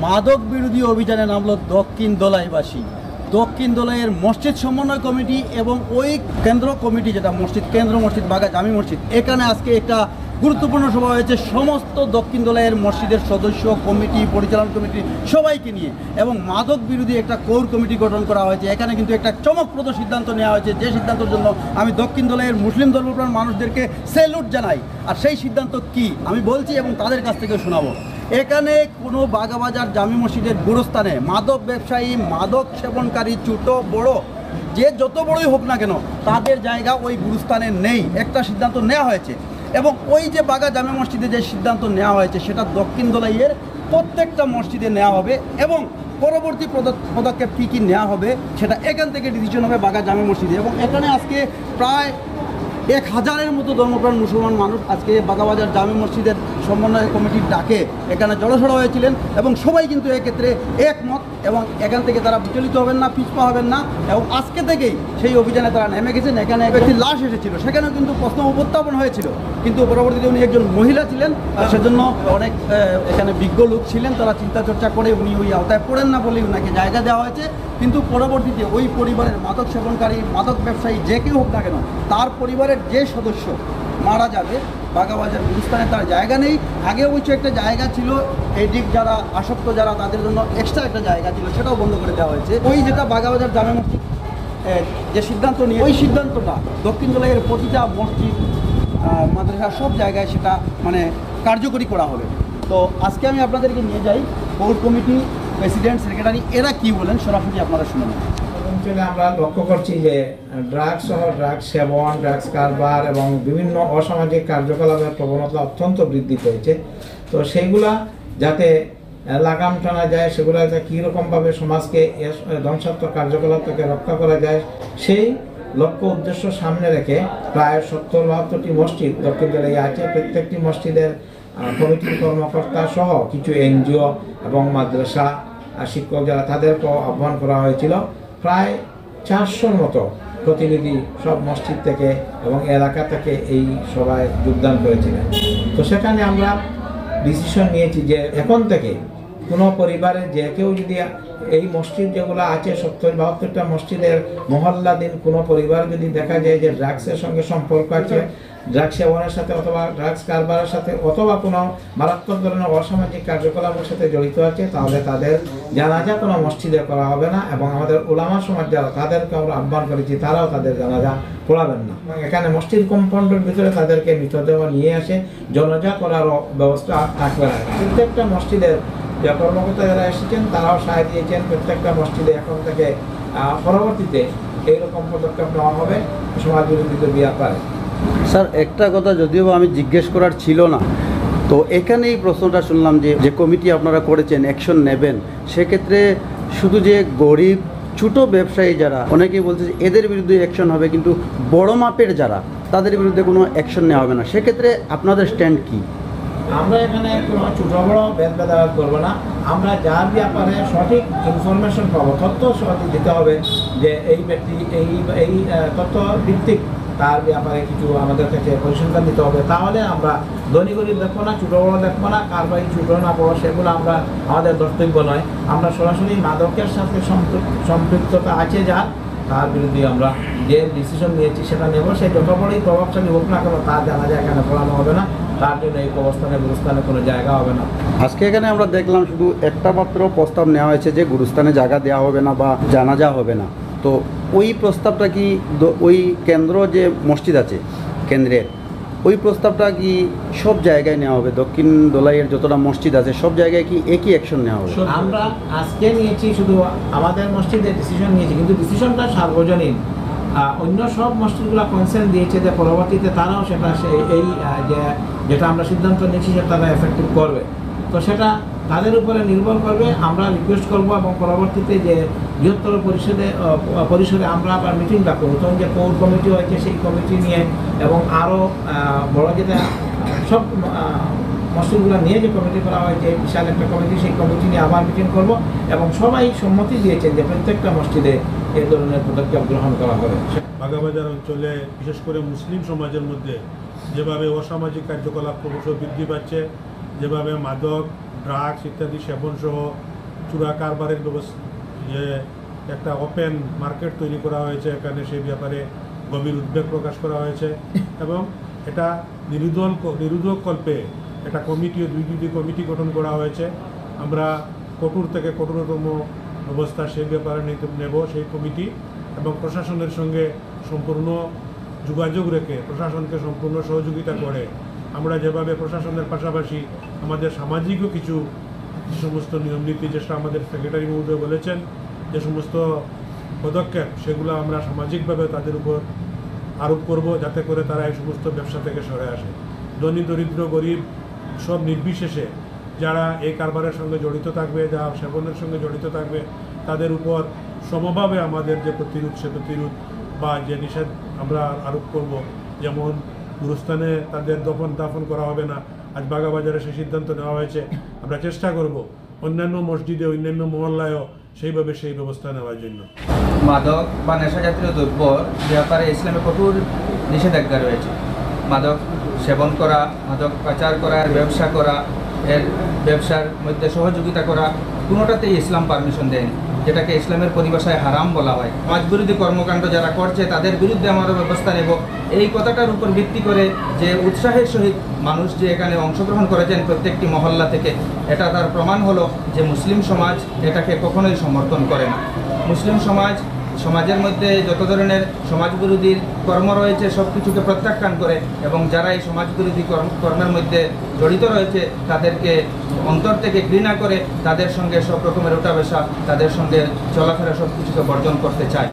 মাদক বিরোধী অভিযানে নামলো দক্ষিণ দোলাইবাসী। দক্ষিণ দোলাইয়ের মসজিদ সমন্বয় কমিটি এবং ওই কেন্দ্র কমিটি, যেটা মসজিদ কেন্দ্র মসজিদ বাগা জামি মসজিদ, এখানে আজকে একটা গুরুত্বপূর্ণ সভা হয়েছে সমস্ত দক্ষিণ দোলাইয়ের মসজিদের সদস্য, কমিটি, পরিচালনা কমিটি সবাইকে নিয়ে, এবং মাদক বিরোধী একটা কোর কমিটি গঠন করা হয়েছে। এখানে কিন্তু একটা চমকপ্রদ সিদ্ধান্ত নেওয়া হয়েছে, যে সিদ্ধান্তের জন্য আমি দক্ষিণ দোলাইয়ের মুসলিম ধর্মপ্রাণ মানুষদেরকে স্যালুট জানাই। আর সেই সিদ্ধান্ত কি আমি বলছি এবং তাদের কাছ থেকে শোনাবো। এখানে কোনো বাগাবাজার জামি মসজিদের গুরুস্থানে মাদক ব্যবসায়ী, মাদক সেবনকারী, ছোট বড় যে যত বড়ই হোক না কেন, তাদের জায়গা ওই গুরুস্থানে নেই, একটা সিদ্ধান্ত নেওয়া হয়েছে। এবং ওই যে বাগা জামে মসজিদে যে সিদ্ধান্ত নেওয়া হয়েছে সেটা দক্ষিণ দোলাইয়ের প্রত্যেকটা মসজিদে নেওয়া হবে, এবং পরবর্তী পদক্ষেপ কী কী নেওয়া হবে সেটা এখান থেকে ডিসিশন হবে বাগা জামে মসজিদে। এবং এখানে আজকে প্রায় 1000-এর মতো ধর্মপ্রাণ মুসলমান মানুষ আজকে বাগাবাজার জামি মসজিদের সমন্বয় কমিটির ডাকে এখানে জড়সড় হয়েছিলেন, এবং সবাই কিন্তু এক্ষেত্রে একমত, এবং এখান থেকে তারা বিচলিত হবেন না, পিছপা হবেন না। এবং আজকে থেকেই সেই অভিযানে তারা নেমে গেছেন। এখানে একটি লাশ এসেছিল, সেখানেও কিন্তু প্রশ্ন উপস্থাপন হয়েছিল, কিন্তু পরবর্তীতে উনি একজন মহিলা ছিলেন, সেজন্য অনেক এখানে বিজ্ঞ লোক ছিলেন, তারা চিন্তা চর্চা করে উনি ওই আওতায় পড়েন না বলেই ওনাকে জায়গা দেওয়া হয়েছে। কিন্তু পরবর্তীতে ওই পরিবারের মাদক সেবনকারী, মাদক ব্যবসায়ী যে কেউ হোক না কেন, তার পরিবারের যে সদস্য মারা যাবে বাগাবাজার গুরুস্থানে তার জায়গা নেই। আগে ওই একটা জায়গা ছিল, এডিক যারা আসক্ত যারা, তাদের জন্য এক্সট্রা একটা জায়গা ছিল, সেটাও বন্ধ করে দেওয়া হয়েছে। ওই যেটা বাগাবাজার জামে মসজিদ যে সিদ্ধান্ত নিয়ে, ওই সিদ্ধান্তটা দক্ষিণ দোলাইয়ের প্রতিটা মসজিদ, মাদ্রাসা, সব জায়গায় সেটা মানে কার্যকরী করা হবে। তো আজকে আমি আপনাদেরকে নিয়ে যাই কোর কমিটি, প্রেসিডেন্ট, সেক্রেটারি, এরা কি বলেন সরাসরি আপনারা শুনুন। অঞ্চলে আমরা লক্ষ্য করছি যে ড্রাগস সহ ড্রাগস সেবন, ড্রাগস কারবার এবং বিভিন্ন অসামাজিক কার্যকলাপের প্রবণতা অত্যন্ত বৃদ্ধি পেয়েছে। তো সেইগুলা যাতে লাগাম টানা যায়, সেগুলো যাতে কীরকমভাবে সমাজকে ধ্বংসাত্মক কার্যকলাপ থেকে রক্ষা করা যায়, সেই লক্ষ্য উদ্দেশ্য সামনে রেখে প্রায় 70-72টি মসজিদ দক্ষিণ দোলাইয়ে আছে। প্রত্যেকটি মসজিদের কমিটির কর্মকর্তা সহ কিছু এনজিও এবং মাদ্রাসা শিক্ষক যারা, তাদেরকেও আহ্বান করা হয়েছিল। প্রায় 400-র মতো প্রতিনিধি সব মসজিদ থেকে এবং এলাকা থেকে এই সভায় যোগদান করেছিলেন। তো সেখানে আমরা ডিসিশন নিয়েছি যে এখন থেকে কোনো পরিবারে যে কেউ যদি এই মসজিদ যেগুলো আছে 70-72টা মসজিদের মহল্লাধীন কোনো পরিবার যদি দেখা যায় যে ড্রাগসের সঙ্গে সম্পর্ক আছে, ড্রাগস সেবনের সাথে অথবা ড্রাগস কারবারের সাথে অথবা কোনো মারাত্মক ধরনের অসামাজিক কার্যকলাপের সাথে জড়িত আছে, তাহলে তাদের জানাজা কোনো মসজিদে করা হবে না। এবং আমাদের উলামা সমাজ যারা, তাদেরকে আমরা আহ্বান করেছি তারাও তাদের জানাজা পড়াবেন না। এখানে মসজিদ কম্পাউন্ডের ভিতরে তাদেরকে মৃতদেহ নিয়ে আসে জানাজা করারও ব্যবস্থা থাকবে না। প্রত্যেকটা মসজিদের যে কর্মকর্তা যারা এসেছেন তারাও সাহায্য দিয়েছেন। প্রত্যেকটা মসজিদে এখন থেকে পরবর্তীতে এইরকম পদক্ষেপ নেওয়া হবে সমাজ বিরোধী ব্যাপারে। স্যার, একটা কথা যদিও আমি জিজ্ঞেস করার ছিল না, তো এখানে এই প্রশ্নটা শুনলাম যে কমিটি আপনারা করেছেন, অ্যাকশন নেবেন, সেক্ষেত্রে শুধু যে গরিব ছোট ব্যবসায়ী যারা, অনেকেই বলছে যে এদের বিরুদ্ধে অ্যাকশন হবে, কিন্তু বড় মাপের যারা, তাদের বিরুদ্ধে কোনো অ্যাকশন নেওয়া হবে না, সেক্ষেত্রে আপনাদের স্ট্যান্ড কী? আমরা এখানে কোনো ছোটো বড়ো ভেদাভেদ করবো না। আমরা যার ব্যাপারে সঠিক ইনফরমেশন পাবো, তথ্য সঠিক দিতে হবে যে এই ব্যক্তি এই তথ্য ভিত্তিক তার ব্যাপারে কিছু আমাদের কাছে পরিসংখ্যান দিতে হবে। তাহলে আমরা ধনী গরিব দেখবো না, ছোটো বড়ো দেখবো না, কার বাড়ি ছোটো না বড়ো সেগুলো আমরা আমাদের দ্রষ্টব্য নয়। আমরা সরাসরি মাদকের সাথে সম্পৃক্ততা আছে যার, তার বিরুদ্ধে আমরা যে ডিসিশন নিয়েছি সেটা নেব। সে যত বড়ই প্রভাবশালী হোক না কেন, তার জানা যায় এখানে পড়ানো হবে না, তার জন্য এই অবস্থানে গুরুস্থানে কোনো জায়গা হবে না। আজকে এখানে আমরা দেখলাম শুধু একটা মাত্র প্রস্তাব নেওয়া হয়েছে যে গুরুস্থানে জায়গা দেওয়া হবে না বা জানাজা হবে না। তো ওই প্রস্তাবটা কি ওই কেন্দ্র যে মসজিদ আছে কেন্দ্রের, ওই প্রস্তাবটা কি সব জায়গায় নেওয়া হবে? দক্ষিণ দোলাইয়ের যতটা মসজিদ আছে সব জায়গায় কি একই অ্যাকশন নেওয়া হবে? আমরা আজকে নিয়েছি শুধু আমাদের মসজিদে ডিসিশন নিয়েছি, কিন্তু ডিসিশনটা সার্বজনীন। অন্য সব মসজিদগুলো কনসেন্ট দিয়েছে যে পরবর্তীতে তারাও সেটা এই যেটা আমরা সিদ্ধান্ত নিয়েছি সেটা তারা এফেক্টিভ করবে। তো সেটা তাদের উপরে নির্ভর করবে। আমরা রিকোয়েস্ট করবো এবং পরবর্তীতে যে বৃহত্তর পরিসরে আমরা আবার মিটিং ডাকবো। নতুন যে কোর কমিটি হয়েছে সেই কমিটি নিয়ে এবং আরও বড় যেটা সব মসজিদগুলো নিয়ে যে কমিটি করা হয়েছে, বিশাল একটা কমিটি, সেই কমিটি নিয়ে আবার মিটিং করব। এবং সবাই সম্মতি দিয়েছেন যে প্রত্যেকটা মসজিদে এই ধরনের পদক্ষেপ গ্রহণ করা হবে। বাগাবাজার অঞ্চলে বিশেষ করে মুসলিম সমাজের মধ্যে যেভাবে অসামাজিক কার্যকলাপ ক্রমশ বৃদ্ধি পাচ্ছে, যেভাবে মাদক, ড্রাগস ইত্যাদি সেবন সহ চোরা কারবারের ব্যবস্থা একটা ওপেন মার্কেট তৈরি করা হয়েছে এখানে, সেই ব্যাপারে গভীর উদ্বেগ প্রকাশ করা হয়েছে এবং এটা নিরোধক কল্পে একটা কমিটিও দুটি কমিটি গঠন করা হয়েছে। আমরা কঠোর থেকে কঠোরতম ব্যবস্থা সেই ব্যাপারে নেব সেই কমিটি, এবং প্রশাসনের সঙ্গে সম্পূর্ণ যোগাযোগ রেখে প্রশাসনকে সম্পূর্ণ সহযোগিতা করে আমরা যেভাবে প্রশাসনের পাশাপাশি আমাদের সামাজিকও কিছু সমস্ত নিয়মনীতি, যেটা আমাদের সেক্রেটারি মহোদয় বলেছেন, যে সমস্ত পদক্ষেপ সেগুলো আমরা সামাজিকভাবে তাদের উপর আরোপ করব, যাতে করে তারা এই সমস্ত ব্যবসা থেকে সরে আসে। ধনী দরিদ্র গরিব সব নির্বিশেষে যারা এই কারবারের সঙ্গে জড়িত থাকবে, যারা সেবনের সঙ্গে জড়িত থাকবে, তাদের উপর সমভাবে আমাদের যে প্রতিরোধ সে প্রতিরোধ বা যে নিষেধ আমরা আরোপ করব। যেমন গুরুস্থানে তাদের দাফন করা হবে না, আজ বাগাবাজারে সেই সিদ্ধান্ত নেওয়া হয়েছে। আমরা চেষ্টা করব অন্যান্য মসজিদে অন্যান্য মহল্লায়ও সেইভাবে সেই ব্যবস্থা নেওয়ার জন্য। মাদক বা নেশাজাতীয় দ্রব্যর ব্যাপারে ইসলামে কঠোর নিষেধাজ্ঞা রয়েছে। মাদক সেবন করা, মাদক পাচার করা, ব্যবসা করা, এর ব্যবসার মধ্যে সহযোগিতা করা, কোনোটাতেই ইসলাম পারমিশন দেয়নি, যেটাকে ইসলামের পরিভাষায় হারাম বলা হয়। সমাজবিরোধী কর্মকাণ্ড যারা করছে তাদের বিরুদ্ধে আমরা ব্যবস্থা নেব, এই কথাটার উপর ভিত্তি করে যে উৎসাহের সহিত মানুষ যে এখানে অংশগ্রহণ করেছেন প্রত্যেকটি মহল্লা থেকে, এটা তার প্রমাণ হলো যে মুসলিম সমাজ এটাকে কখনোই সমর্থন করে না। মুসলিম সমাজের মধ্যে যত ধরনের সমাজবিরোধী কর্ম রয়েছে সব কিছুকে প্রত্যাখ্যান করে, এবং যারা এই সমাজবিরোধী কর্মের মধ্যে জড়িত রয়েছে তাদেরকে অন্তর থেকে ঘৃণা করে তাদের সঙ্গে সব রকমের উঠা বসা, তাদের সঙ্গে চলাফেরা সব কিছুকে বর্জন করতে চায়।